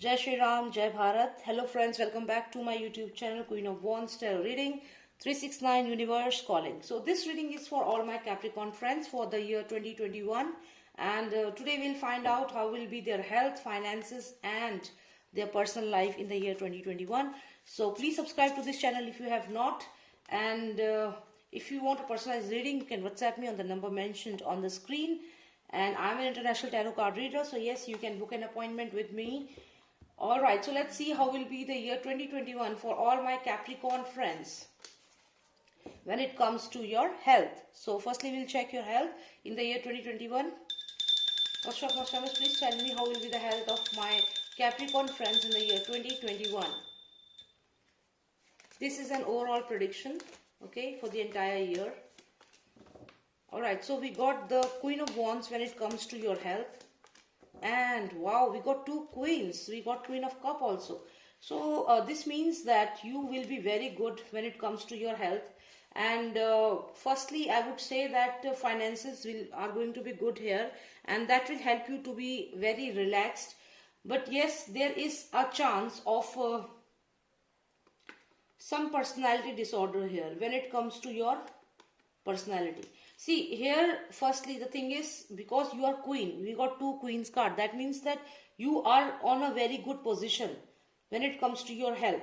Jai Shri Ram, Jai Bharat. Hello friends, welcome back to my YouTube channel Queen of Wands Tarot Reading 369 Universe Calling. So this reading is for all my Capricorn friends for the year 2021, and today we'll find out how will be their health, finances and their personal life in the year 2021. So please subscribe to this channel if you have not, and if you want a personalized reading you can WhatsApp me on the number mentioned on the screen. And I'm an international tarot card reader, so yes, you can book an appointment with me. Alright, so let's see how will be the year 2021 for all my Capricorn friends when it comes to your health. So firstly we'll check your health in the year 2021. Nostradamus, please tell me how will be the health of my Capricorn friends in the year 2021. This is an overall prediction, okay, for the entire year. Alright, so we got the Queen of Wands when it comes to your health. And wow, we got two queens. We got Queen of Cup also. So this means that you will be very good when it comes to your health. And firstly, I would say that finances are going to be good here, and that will help you to be very relaxed. But yes, there is a chance of some personality disorder here when it comes to your personality. See here, firstly the thing is, because you are queen, we got two queens card. That means that you are on a very good position when it comes to your health.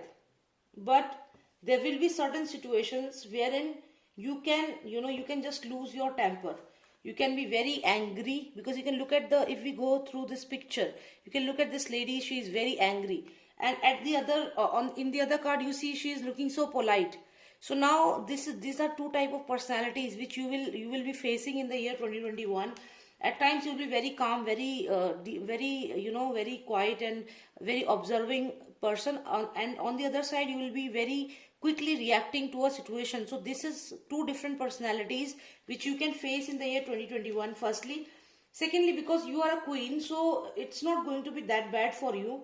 But there will be certain situations wherein you can just lose your temper. You can be very angry, because you can look at if we go through this picture, you can look at this lady, she is very angry. And at the other, in the other card, you see she is looking so polite. So now these are two type of personalities which you will be facing in the year 2021. At times you will be very calm, very very quiet and very observing person, and on the other side you will be very quickly reacting to a situation. So this is two different personalities which you can face in the year 2021. Firstly, secondly, because you are a queen, so it's not going to be that bad for you.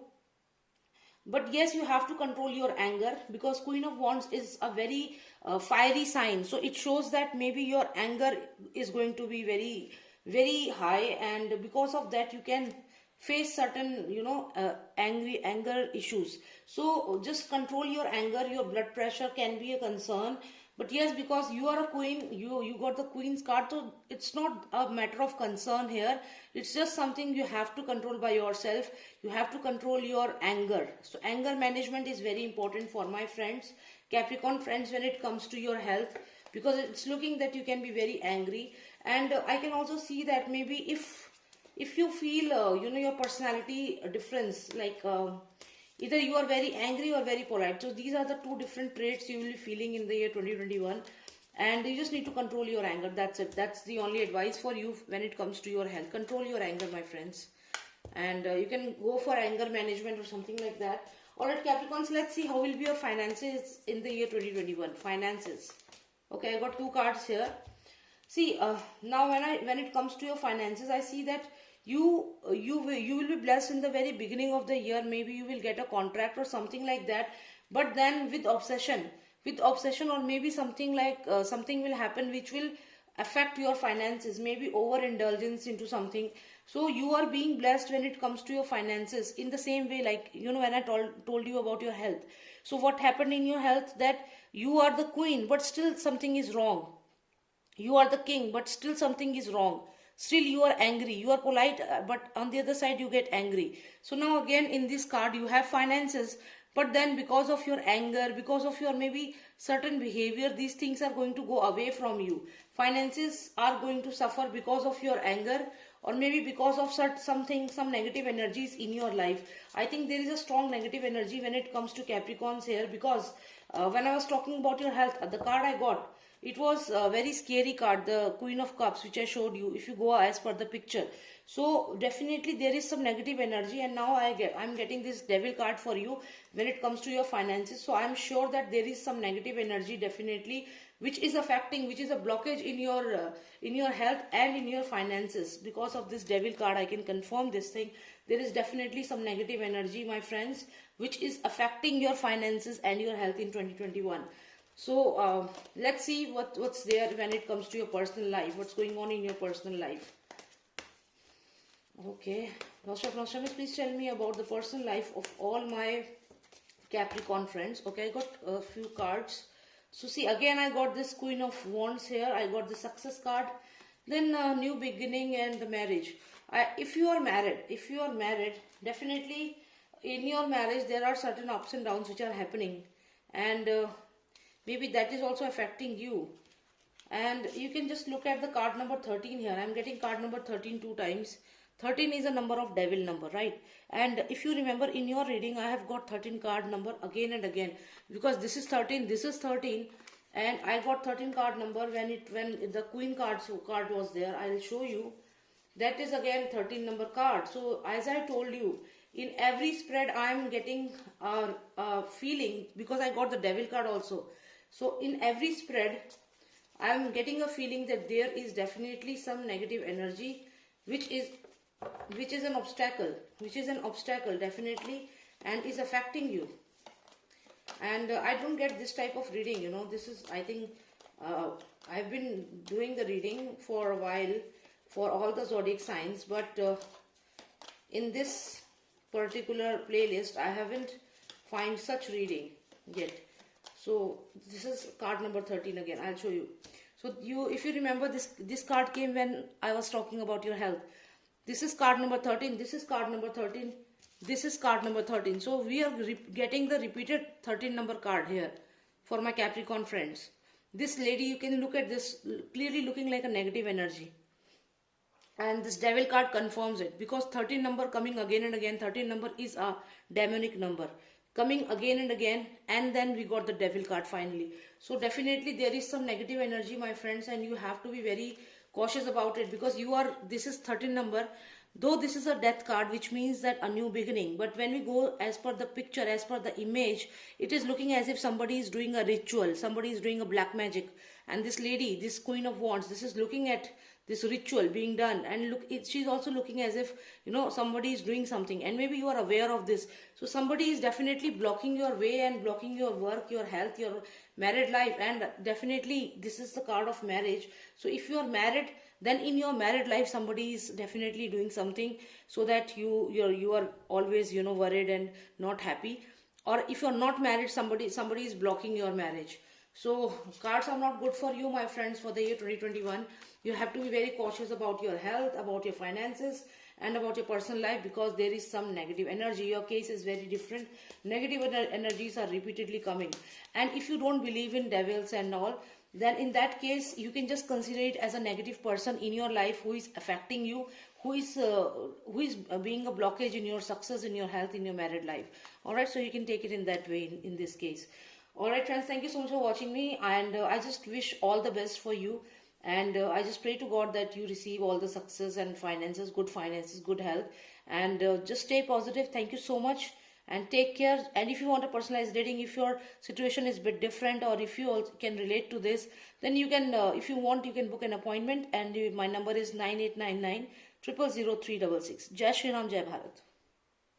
But yes, you have to control your anger, because Queen of Wands is a very fiery sign. So it shows that maybe your anger is going to be very, very high, and because of that you can face certain anger issues. So just control your anger. Your blood pressure can be a concern. But yes, because you are a queen, you got the queen's card, so it's not a matter of concern here. It's just something you have to control by yourself. You have to control your anger. So anger management is very important for my friends, Capricorn friends, when it comes to your health, because it's looking that you can be very angry. And I can also see that maybe if you feel your personality difference, like either you are very angry or very polite. So these are the two different traits you will be feeling in the year 2021, and you just need to control your anger. That's it. That's the only advice for you when it comes to your health. Control your anger, my friends, and you can go for anger management or something like that. Alright, Capricorns, let's see how will be your finances in the year 2021. Finances. Okay, I got two cards here. See, now when it comes to your finances, I see that you will be blessed in the very beginning of the year. Maybe you will get a contract or something like that. But then with obsession, or maybe something like something will happen which will affect your finances. Maybe overindulgence into something. So you are being blessed when it comes to your finances. In the same way, like when I told you about your health. So what happened in your health, that you are the queen, but still something is wrong. You are the king, but still something is wrong. Still you are angry. You are polite, but on the other side you get angry. So now again in this card you have finances, but then because of your anger, because of your maybe certain behavior, these things are going to go away from you. Finances are going to suffer because of your anger, or maybe because of some negative energies in your life. I think there is a strong negative energy when it comes to Capricorns here, because when I was talking about your health, the card I got, it was a very scary card, the Queen of Cups, which I showed you, if you go as per the picture. So definitely there is some negative energy, and now I'm getting this Devil card for you when it comes to your finances. So I'm sure that there is some negative energy definitely which is affecting, which is a blockage in your health and in your finances. Because of this Devil card, I can confirm this thing. There is definitely some negative energy, my friends, which is affecting your finances and your health in 2021. So let's see what's there when it comes to your personal life. What's going on in your personal life? Okay, Nostradamus, please tell me about the personal life of all my Capricorn friends. Okay, I got a few cards. So see, again I got this Queen of Wands here. I got the Success card. Then New Beginning and the Marriage. If you are married, definitely in your marriage there are certain ups and downs which are happening, and maybe that is also affecting you. And you can just look at the card number 13 here. I'm getting card number 13 two times. 13 is a number of devil number, right? And if you remember in your reading, I have got 13 card number again and again, because this is 13, this is 13, and I got 13 card number when the Queen card was there. I'll show you. That is again 13 number card. So as I told you, in every spread I am getting a feeling, because I got the devil card also. So in every spread I am getting a feeling that there is definitely some negative energy which is an obstacle definitely, and is affecting you. And I don't get this type of reading, you know. This is, I think, I've been doing the reading for a while for all the zodiac signs, but in this particular playlist I haven't find such reading yet. So this is card number 13 again. I'll show you. So if you remember, this card came when I was talking about your health. This is card number 13. This is card number 13. This is card number 13. So we are getting the repeated 13 number card here for my Capricorn friends. This lady, you can look at this, clearly looking like a negative energy. And this devil card confirms it, because 13 number coming again and again. 13 number is a demonic number coming again and again, and then we got the devil card finally. So definitely there is some negative energy, my friends, and you have to be very cautious about it, because this is 13 number, though this is a death card, which means that a new beginning. But when we go as per the picture, as per the image, it is looking as if somebody is doing a ritual, somebody is doing a black magic. And this lady, this Queen of Wands, this is looking at this ritual being done, and look, she's also looking as if, you know, somebody is doing something, and maybe you are aware of this. So somebody is definitely blocking your way and blocking your work, your health, your married life. And definitely this is the card of marriage. So if you are married, then in your married life somebody is definitely doing something, so that you are always, you know, worried and not happy. Or if you are not married, somebody is blocking your marriage. So cards are not good for you, my friends, for the year 2021. You have to be very cautious about your health, about your finances, and about your personal life, because there is some negative energy. Your case is very different. Negative energies are repeatedly coming. And if you don't believe in devils and all, then in that case you can just consider it as a negative person in your life who is affecting you, who is being a blockage in your success, in your health, in your married life. All right, so you can take it in that way in this case. All right, friends, thank you so much for watching me, and I just wish all the best for you. And I just pray to God that you receive all the success and finances, good health, and just stay positive. Thank you so much, and take care. And if you want a personalized reading, if your situation is a bit different, or if you also can relate to this, then you can, if you want, you can book an appointment. And my number is 9899 000 366. Jai Shri Ram, Jai Bharat.